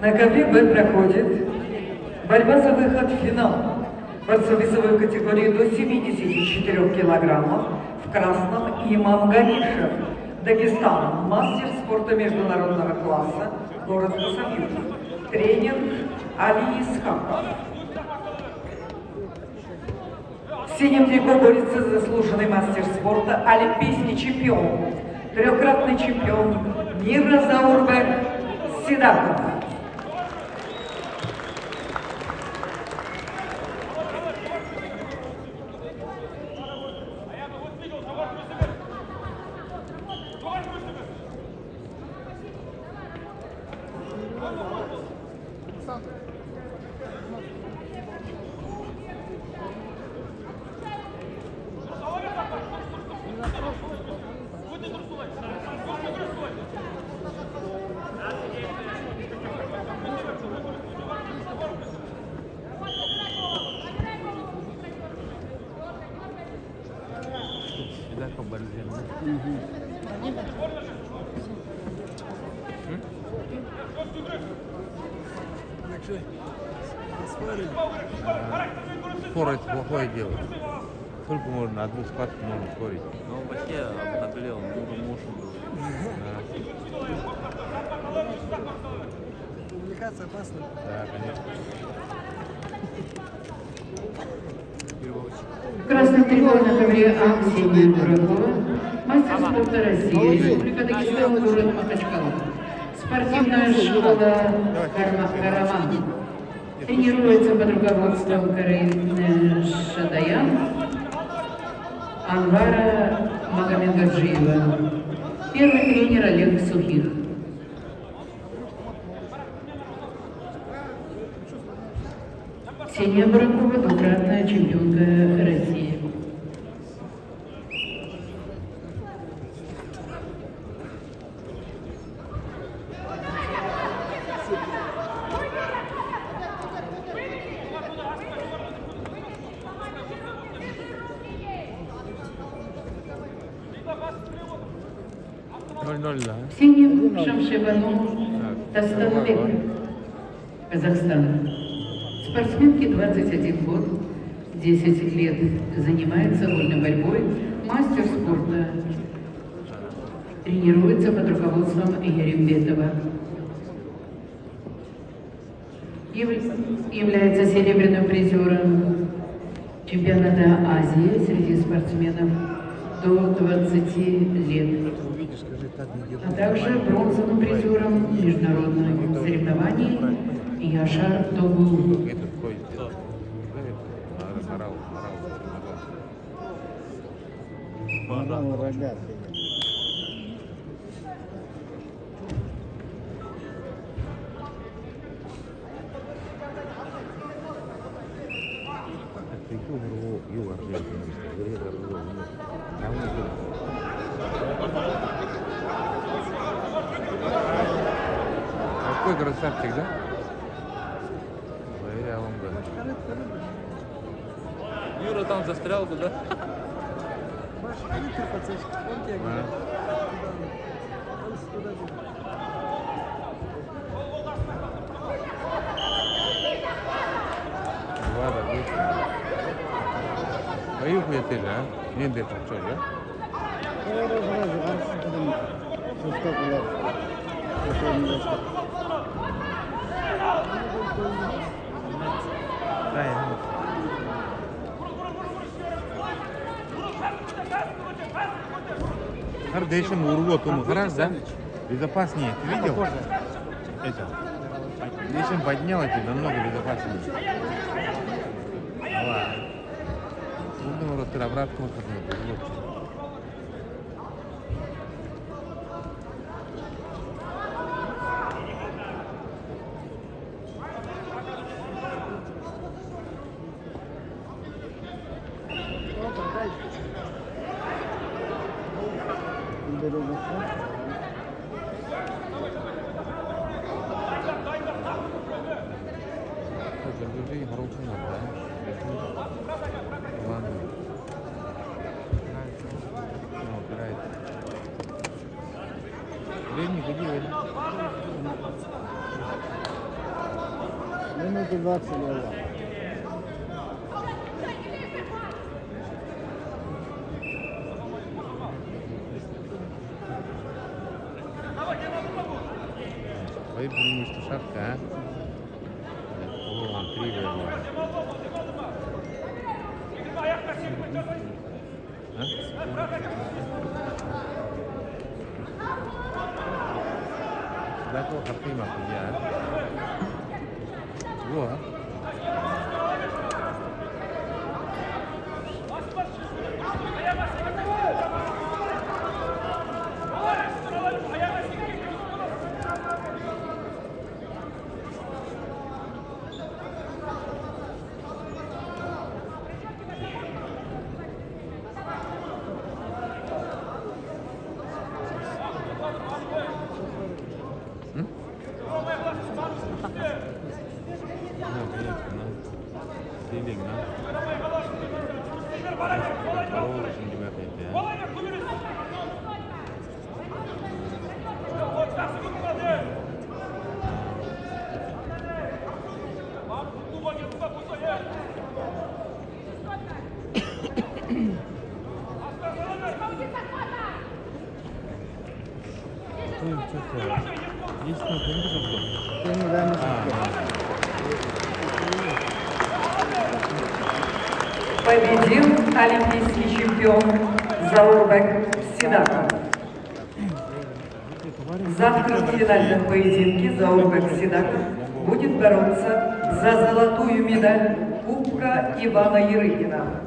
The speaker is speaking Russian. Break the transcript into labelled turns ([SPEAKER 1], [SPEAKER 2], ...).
[SPEAKER 1] На ковре Б проходит борьба за выход в финал. Борцы весовой категории до 74 килограммов. В красном Имам Ганишев, Дагестан, мастер спорта международного класса, город Хасавюрт. Тренер Али Исхаков. В синем трико борется заслуженный мастер спорта, олимпийский чемпион, трехкратный чемпион мира Заурбек Сидаков.
[SPEAKER 2] Скорость плохое дело. Сколько можно, одну схватку можно ускорить.
[SPEAKER 3] Ну, вообще обнаглел, много мушен был.
[SPEAKER 4] Увлекаться опасно.
[SPEAKER 2] Да, конечно.
[SPEAKER 1] Красный трикол на ковре Ксения Буракова, мастер спорта России, Республика Дагестан, город Махачкала. Спортивная школа Караман. Тренируется под руководством Карины Шадаян, Анвара Магомедгаджиева. Первый тренер Олег Сухих. Ксения Буракова, двукратная чемпионка России.
[SPEAKER 2] Да.
[SPEAKER 1] Ксения Шамшевану Тастанбек, Казахстан. Спортсменке 21 год, 10 лет занимается вольной борьбой, мастер спорта. Тренируется под руководством Ерембетова. Является серебряным призером чемпионата Азии среди спортсменов до 20 лет. А также бронзовым призером международных соревнований Яшар Тогу.
[SPEAKER 2] Какой красавчик, да? Я вам говорю.
[SPEAKER 3] Юра там застрял туда.
[SPEAKER 2] Поехали ты, да? Не дай почему, да? Хардейшин урвот, он раз, да? Безопаснее. Ты видел? Это. Дейшин поднял эти намного безопаснее. Ладно. Будем вот обратно ходить. Толкунов, да? Ладно. Ну, убирает. Времени годи, Вадим.
[SPEAKER 4] Минуты 20 было.
[SPEAKER 2] Твои думаешь, что шапка, а? О, он 3 было. Sudahlah kau kafe makan dia. Gua. Ну, конечно, Feeling, Здорово, очень ребята эти, а. Ты что-то... Есть на компьютер был?
[SPEAKER 4] Ты не дай мне
[SPEAKER 1] Победил олимпийский чемпион Заурбек Сидаков. Завтра в финальном поединке Заурбек Сидаков будет бороться за золотую медаль Кубка Ивана Ярыгина.